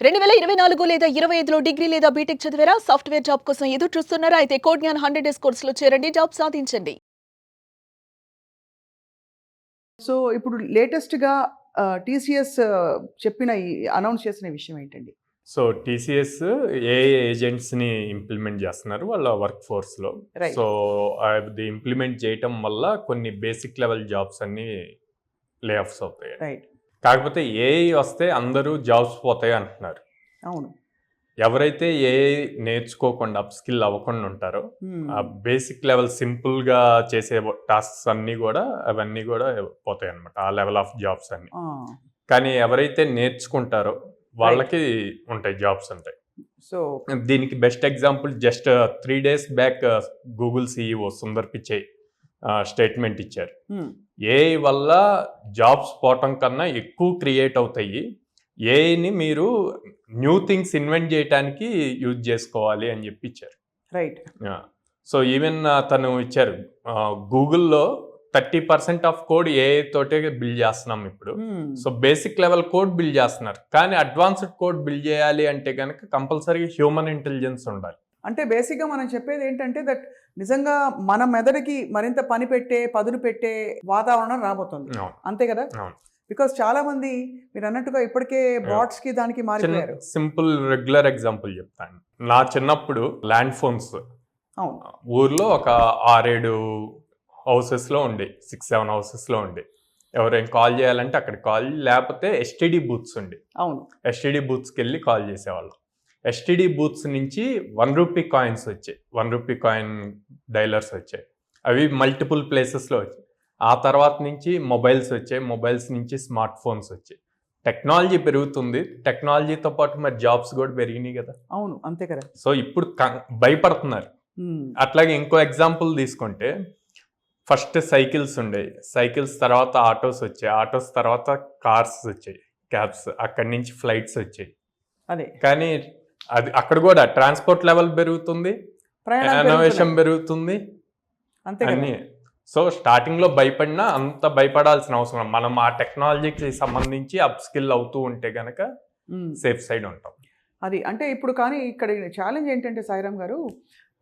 2024 లేదా 25లో డిగ్రీ లేదా బీటెక్ చదివారా? సాఫ్ట్‌వేర్ జాబ్ కోసం ఎదురు చూస్తున్నారా? అయితే కోడ్ జ్ఞాన్ 100 డేస్ కోర్సులో చేరండి. జాబ్ సాధించండి. సో, ఇప్పుడు లేటెస్ట్‌గా టీసీఎస్ చెప్పిన ఈ అనౌన్స్ చేసిన విషయం ఏంటండి? సో, టీసీఎస్ ఏఐ ఏజెంట్స్‌ని ఇంప్లిమెంట్ చేస్తున్నారు వాళ్ళ వర్క్ ఫోర్స్‌లో. రైట్. సో, అది ఇంప్లిమెంట్ చేయటం వల్ల కొన్ని బేసిక్ లెవెల్ జాబ్స్ అన్నీ లే ఆఫ్స్ అవుతాయి. రైట్. కాకపోతే ఏఐ వస్తే అందరూ జాబ్స్ పోతాయి అంటున్నారు. అవును. ఎవరైతే ఏఐ నేర్చుకోకుండా అప్‌స్కిల్ అవ్వకుండా ఉంటారో ఆ హ్మ్. బేసిక్ లెవెల్ సింపుల్‌గా చేసే టాస్క్స్ అన్నీ కూడా అవన్నీ కూడా పోతాయన్నమాట. ఆ లెవెల్ ఆఫ్ జాబ్స్ అన్నీ. ఆ! కానీ ఎవరైతే నేర్చుకుంటారో వాళ్ళకి ఉంటాయి, జాబ్స్ ఉంటాయి. సో, దీనికి best example just 3 days back Google CEO Sundar Pichai statement ఇచ్చారు. హ్మ్. ఏఐ వల్ల జాబ్స్ పోవటం కన్నా ఎక్కువ క్రియేట్ అవుతాయి, ఏఐని మీరు న్యూ థింగ్స్ ఇన్వెంట్ చేయడానికి యూజ్ చేసుకోవాలి అని చెప్పి ఇచ్చారు. రైట్. సో ఈవెన్ తను ఇచ్చారు, గూగుల్లో 30% ఆఫ్ కోడ్ ఏఐ తోటే బిల్డ్ చేస్తున్నాం ఇప్పుడు. హ్మ్. So basic level code build చేస్తున్నారు, కానీ అడ్వాన్స్డ్ కోడ్ బిల్డ్ చేయాలి అంటే కనుక కంపల్సరీగా హ్యూమన్ ఇంటెలిజెన్స్ ఉండాలి. అంటే బేసిక్‌గా మనం చెప్పేది ఏంటంటే నిజంగా మన మెదడుకి మరింత పదును పెట్టే వాతావరణం రాబోతుంది. అవును, అంతే కదా? అవును. బికాజ్ చాలా మంది మీరు అన్నట్టుగా ఇప్పటికే బాట్స్‌కి దానికి మారిపోయారు. సింపుల్ రెగ్యులర్ ఎగ్జాంపుల్ చెప్తాను. నా చిన్నప్పుడు ల్యాండ్ ఫోన్స్ అవును. ఊర్లో ఒక 6-7 హౌసెస్లో ఉండే, 6-7 హౌసెస్లో ఉండే. ఎవరైనా కాల్ చేయాలంటే అక్కడ కాల్, లేకపోతే ఎస్టీడీ బూత్స్ ఉండే. అవును. ఎస్టీడీ బూత్స్కి వెళ్ళి కాల్ చేసేవాళ్ళం. ఎస్టీడీ బూత్స్ నుంచి 1 రూపీ కాయిన్స్ వచ్చాయి, 1 రూపీ కాయిన్ డైలర్స్ వచ్చాయి. అవి మల్టిపుల్ ప్లేసెస్లో వచ్చాయి. ఆ తర్వాత నుంచి మొబైల్స్ వచ్చాయి, మొబైల్స్ నుంచి స్మార్ట్ ఫోన్స్ వచ్చాయి. టెక్నాలజీ పెరుగుతుంది, టెక్నాలజీతో పాటు మరి జాబ్స్ కూడా పెరిగినాయి కదా. అవును. అంతే కదా. సో ఇప్పుడు భయపడుతున్నారు. అట్లాగే ఇంకో ఎగ్జాంపుల్ తీసుకుంటే, ఫస్ట్ సైకిల్స్ ఉండేవి, సైకిల్స్ తర్వాత ఆటోస్ వచ్చాయి, ఆటోస్ తర్వాత కార్స్ వచ్చాయి, క్యాబ్స్, అక్కడి నుంచి ఫ్లైట్స్ వచ్చాయి. అదే. కానీ అది అక్కడ కూడా ట్రాన్స్పోర్ట్ లెవెల్ పెరుగుతుంది, ఇన్నోవేషన్ పెరుగుతుంది, అంతే కదా. అన్నీ. సో స్టార్టింగ్లో భయపడినా అంత భయపడాల్సిన అవసరం, మనం ఆ టెక్నాలజీకి సంబంధించి అప్ స్కిల్ అవుతూ ఉంటే కనుక సేఫ్ సైడ్ ఉంటాం. అది అంటే ఇప్పుడు కానీ ఇక్కడ ఛాలెంజ్ ఏంటంటే సాయిరామ్ గారు,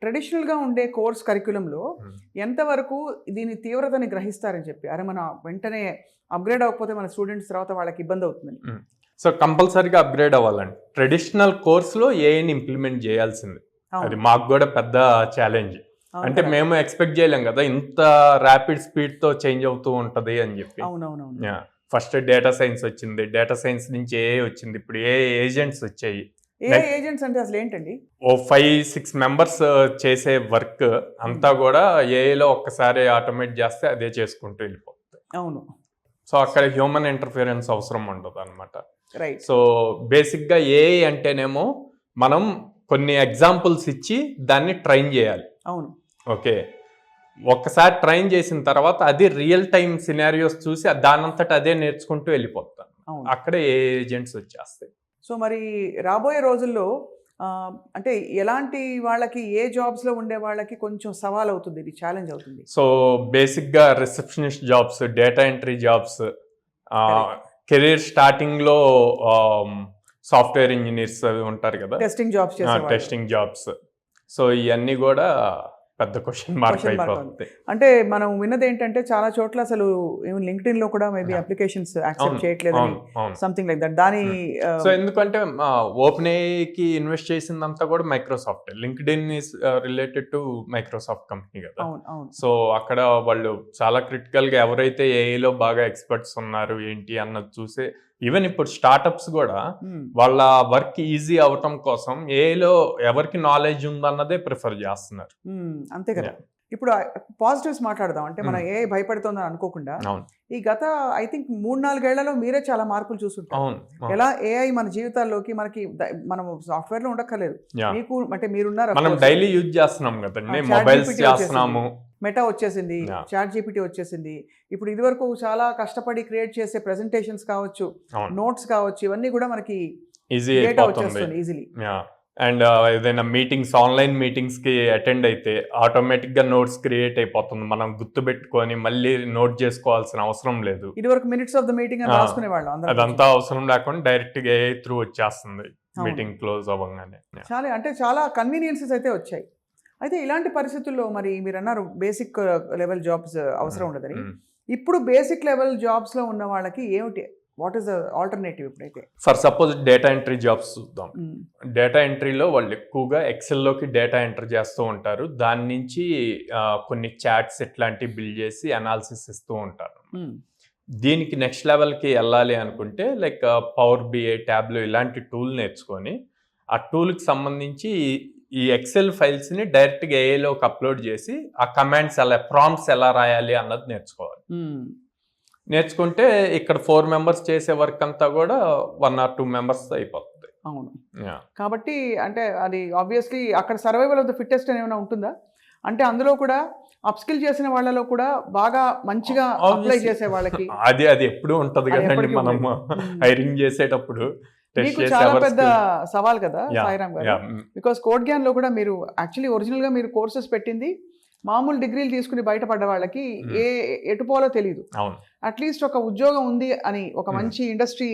ట్రెడిషనల్గా ఉండే కోర్స్ కరిక్యులంలో ఎంతవరకు దీని తీవ్రతని గ్రహిస్తారని చెప్పి, అరే మన వెంటనే అప్గ్రేడ్ అవ్వకపోతే మన స్టూడెంట్స్ తర్వాత వాళ్ళకి ఇబ్బంది అవుతుందని. సో కంపల్సరీగా అప్గ్రేడ్ అవ్వాలండి. ట్రెడిషనల్ కోర్స్లో ఏఐని ఇంప్లిమెంట్ చేయాల్సింది, అది మాకు కూడా పెద్ద ఛాలెంజ్. అంటే మేము ఎక్స్పెక్ట్ చేయలేం కదా ఇంత ర్యాపిడ్ స్పీడ్తో చేంజ్ అవుతూ ఉంటుంది అని చెప్పి. అవునవునవును. ఫస్ట్ డేటా సైన్స్ వచ్చింది, డేటా సైన్స్ నుంచి ఏఐ వచ్చింది, ఇప్పుడు ఏఐ ఏజెంట్స్ వచ్చాయి. ఏఐ ఏజెంట్స్ అంటే అసలు ఏంటండి? ఓ 5-6 మెంబర్స్ చేసే వర్క్ అంతా కూడా ఏఐలో ఒక్కసారి ఆటోమేట్ చేస్తే అదే చేసుకుంటూ వెళ్ళిపోతుంది. అవును. సో అక్కడ హ్యూమన్ ఇంటర్ఫిరెన్స్ అవసరం ఉండదు అనమాట. రైట్. సో బేసిక్గా ఏఐ అంటేనేమో మనం కొన్ని ఎగ్జాంపుల్స్ ఇచ్చి దాన్ని ట్రైన్ చేయాలి. అవును. ఓకే, ఒక్కసారి ట్రైన్ చేసిన తర్వాత అది రియల్ టైమ్ సినారియోస్ చూసి దానంతట అదే నేర్చుకుంటూ వెళ్ళిపోతాను. అక్కడే ఏ ఏజెంట్స్ వచ్చేస్తాయి. సో మరి రాబోయే రోజుల్లో అంటే ఎలాంటి వాళ్ళకి, ఏ జాబ్స్లో ఉండే వాళ్ళకి కొంచెం సవాల్ అవుతుంది, ఇది ఛాలెంజ్ అవుతుంది? సో బేసిక్గా receptionist jobs, data entry jobs, career స్టార్టింగ్లో సాఫ్ట్వేర్ ఇంజనీర్స్ ఉంటారు కదా, టెస్టింగ్ జాబ్స్. సో ఇవన్నీ కూడా పెద్ద క్వశ్చన్ మార్క్ అయిపోతుంది. అంటే మనం విన్నది ఏంటంటే చాలా చోట్ల అసలు లింక్డ్ఇన్ లో కూడా మేబీ అప్లికేషన్స్ యాక్సెప్ట్ చేయట్లేదు, సంథింగ్ లైక్ దట్. దాని సో ఎందుకంటే ఓపెన్ ఏఐకి ఇన్వెస్ట్ చేసిందంతా కూడా Microsoft. LinkedIn is related to Microsoft company కదా. సో అక్కడ వాళ్ళు చాలా క్రిటికల్ గా ఎవరైతే ఏఐలో బాగా ఎక్స్పర్ట్స్ ఉన్నారు ఏంటి అన్నది చూసే, ఈవెన్ ఇప్పుడు స్టార్టప్స్ కూడా వాళ్ళ వర్క్ ఈజీ అవటం కోసం ఏఐలో ఎవరికి నాలెడ్జ్ ఉందన్నదే ప్రిఫర్ చేస్తున్నారు. అంతే కదా. ఇప్పుడు పాజిటివ్స్ మాట్లాడదాం. అంటే మన ఏఐ భయపడుతుందని అనుకోకుండా, ఈ గత ఐ థింక్ 3-4 ఏళ్లలో మీరే చాలా మార్పులు చూస్తుంటారు. ఎలా ఏఐ మన జీవితాల్లోకి, మనం సాఫ్ట్వేర్ లో ఉండక్కర్లేదు, మీకు అంటే మీరున్నారు, మనం డైలీ యూజ్ చేస్తున్నాం కదండి, మొబైల్స్ చేస్తున్నాము, మెటా వచ్చేసింది, చాట్ జీపీటీ వచ్చేసింది. ఇప్పుడు ఇదివరకు చాలా కష్టపడి క్రియేట్ చేసే ప్రెజెంటేషన్స్ కావచ్చు, నోట్స్ కావచ్చు, ఇవన్నీ కూడా మనకి ఈజీ వచ్చేస్తుంది ఈజీలీ. అండ్ ఏదైనా మీటింగ్స్, ఆన్లైన్ మీటింగ్స్ కి అటెండ్ అయితే ఆటోమేటిక్ గా నోట్స్ క్రియేట్ అయిపోతుంది, మనం గుర్తు పెట్టుకొని మళ్ళీ నోట్ చేసుకోవాల్సిన అవసరం లేదు. ఇది వరకు మినిట్స్ ఆఫ్ ద మీటింగ్ అని రాసుకునేవాళ్ళం, అదంతా అవసరం లేకుండా డైరెక్ట్ గా ఏఐ త్రూ వచ్చేస్తుంది. మీటింగ్ క్లోజ్ అవ్వగానే. చాలా కన్వీనియన్సెస్ అయితే వచ్చాయి. అయితే ఇలాంటి పరిస్థితుల్లో మరి మీరు అన్నారు బేసిక్ లెవెల్ జాబ్స్ అవసరం ఉండదని. ఇప్పుడు బేసిక్ లెవెల్ జాబ్స్ లో ఉన్న వాళ్ళకి ఏమిటి, వాట్ ఈస్ ద ఆల్టర్నేటివ్ ఇప్పుడైతే? For suppose data entry jobs చూద్దాం. డేటా ఎంట్రీలో వాళ్ళు ఎక్కువగా ఎక్సెల్లోకి డేటా ఎంటర్ చేస్తూ ఉంటారు. దాని నుంచి కొన్ని చాట్స్ ఇట్లాంటివి బిల్డ్ చేసి అనాలిసిస్ ఇస్తూ ఉంటారు. దీనికి నెక్స్ట్ లెవెల్కి వెళ్ళాలి అనుకుంటే లైక్ పవర్ బిఐ, ట్యాబ్లో ఇలాంటి టూల్ నేర్చుకొని ఆ టూల్కి సంబంధించి ఈ ఎక్సెల్ ఫైల్స్ని డైరెక్ట్గా ఏఐలోకి అప్లోడ్ చేసి ఆ కమాండ్స్ ఎలా, ప్రాంప్ట్స్ ఎలా రాయాలి అన్నది నేర్చుకోవాలి. నేర్చుకుంటే ఇక్కడ 4 members చేసే వర్క్ అంతా కూడా 1 or 2 members అయిపోతుంది. అవును. కాబట్టి అంటే అది ఆబ్వియస్లీ అక్కడ సర్వైవల్ ఆఫ్ ద ఫిట్టెస్ట్ అని ఏమైనా ఉంటుందా? అంటే అందులో కూడా అప్స్కిల్ చేసిన వాళ్ళలో కూడా బాగా మంచిగా అప్లై చేసే వాళ్ళకి అది ఎప్పుడు ఉంటది కదండి. మనం హైరింగ్ చేసేటప్పుడు మీకు చాలా పెద్ద సవాల్ కదా సాయిరామ్ గారు. బికాస్ కోడ్ గ్యాన్ లో కూడా మీరు యాక్చువల్లీ ఒరిజినల్ గా మీరు కోర్సెస్ పెట్టింది మామూలు డిగ్రీలు తీసుకుని బయటపడ్డ వాళ్ళకి ఎటుపోలో తెలియదు. అట్లీస్ట్ ఒక ఉద్యోగం ఉంది అని, ఒక మంచి ఇండస్ట్రీ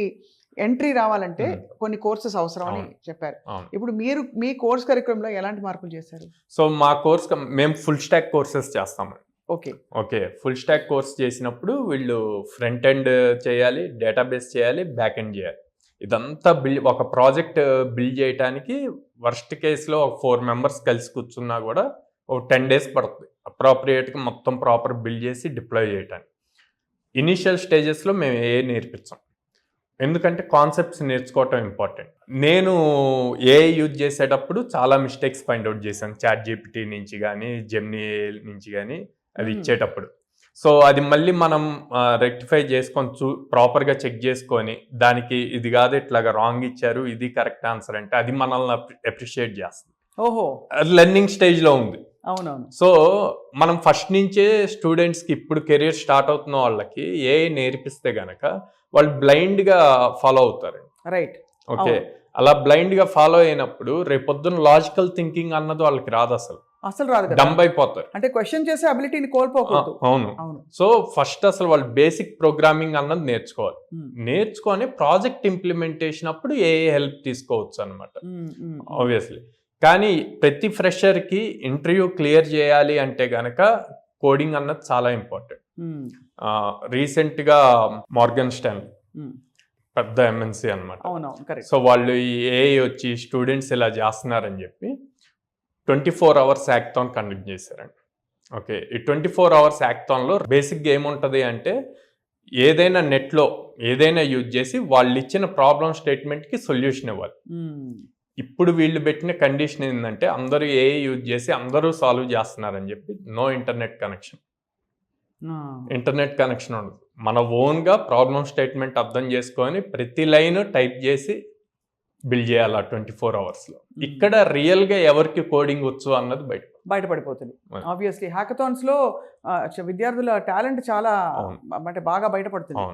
ఎంట్రీ రావాలంటే కొన్ని కోర్సెస్ అవసరం అని చెప్పారు. ఇప్పుడు మీరు మీ కోర్స్ కరికులంలో ఎలాంటి మార్పులు చేశారు? సో మా కోర్స్ మేము ఫుల్ స్టాక్ కోర్సెస్ చేస్తాము. ఓకే ఫుల్ స్టాక్ కోర్స్ చేసినప్పుడు వీళ్ళు ఫ్రంట్ ఎండ్ చేయాలి, డేటాబేస్ చేయాలి, బ్యాక్ ఎండ్ చేయాలి. ఇదంతా ఒక ప్రాజెక్ట్ బిల్డ్ చేయడానికి వర్స్ట్ కేసులో ఒక 4 members కలిసి కూర్చున్నా కూడా ఒక 10 days పడుతుంది అప్రోప్రియేట్గా మొత్తం ప్రాపర్ బిల్డ్ చేసి డిప్లాయ్ చేయడానికి. ఇనీషియల్ స్టేజెస్లో మేము నేర్పించాం, ఎందుకంటే కాన్సెప్ట్స్ నేర్చుకోవటం ఇంపార్టెంట్. నేను ఏఐ యూజ్ చేసేటప్పుడు చాలా మిస్టేక్స్ ఫైండ్ అవుట్ చేశాను, చాట్ జీపీటీ నుంచి కానీ జెమినీ నుంచి కానీ అది ఇచ్చేటప్పుడు. సో అది మళ్ళీ మనం రెక్టిఫై చేసుకొని ప్రాపర్గా చెక్ చేసుకొని దానికి ఇది కాదు ఇట్లాగా రాంగ్ ఇచ్చారు, ఇది కరెక్ట్ ఆన్సర్ అంటే అది మనల్ని అప్రిషియేట్ చేస్తుంది. అది లెర్నింగ్ స్టేజ్లో ఉంది. అవునవును. సో మనం ఫస్ట్ నుంచే స్టూడెంట్స్కి ఇప్పుడు కెరీర్ స్టార్ట్ అవుతున్న వాళ్ళకి ఏఐ నేర్పిస్తే గనక వాళ్ళు బ్లైండ్గా ఫాలో అవుతారు. రైట్. ఓకే, అలా బ్లైండ్గా ఫాలో అయినప్పుడు రేపొద్దున లాజికల్ థింకింగ్ అన్నది వాళ్ళకి రాదు, అసలు రాదు, డంబ్ అయిపోతారు. అంటే క్వశ్చన్ చేసే అబిలిటీని కోల్పోకూడదు. అవును. సో ఫస్ట్ అసలు వాళ్ళు బేసిక్ ప్రోగ్రామింగ్ అన్నది నేర్చుకోవాలి. నేర్చుకొని ప్రాజెక్ట్ ఇంప్లిమెంటేషన్ అప్పుడు ఏఐ హెల్ప్ తీసుకోవచ్చు అనమాట ఆబ్వియస్లీ. కానీ ప్రతి ఫ్రెషర్కి ఇంటర్వ్యూ క్లియర్ చేయాలి అంటే గనక కోడింగ్ అన్నది చాలా ఇంపార్టెంట్. రీసెంట్గా మార్గన్ స్టాన్లీ పెద్ద ఎంఎన్సీ అనమాట. సో వాళ్ళు ఈ ఏఐ వచ్చి స్టూడెంట్స్ ఇలా చేస్తున్నారని చెప్పి 24 hours హ్యాకథాన్ కండక్ట్ చేశారండి. ఓకే, ఈ 24 hours హ్యాకథాన్లో బేసిక్గా ఏముంటుంది అంటే ఏదైనా నెట్లో ఏదైనా యూజ్ చేసి వాళ్ళు ఇచ్చిన ప్రాబ్లమ్ స్టేట్మెంట్కి సొల్యూషన్ ఇవ్వాలి. ఇప్పుడు వీళ్ళు పెట్టిన కండిషన్ ఏంటంటే అందరూ ఏఐ యూజ్ చేసి అందరూ సాల్వ్ చేస్తున్నారని చెప్పి no internet connection. Internet connection ఉండదు. మన ఓన్గా ప్రాబ్లమ్ స్టేట్మెంట్ అర్థం చేసుకొని ప్రతి లైన్ టైప్ చేసి బిల్డ్ చేయాలి 24 hours. ఇక్కడ రియల్గా ఎవరికి కోడింగ్ వచ్చు అన్నది బయటపడిపోతుంది. ఆబ్వియస్లీ హ్యాకథాన్స్ లో విద్యార్థుల టాలెంట్ చాలా అంటే బాగా బయటపడుతుంది.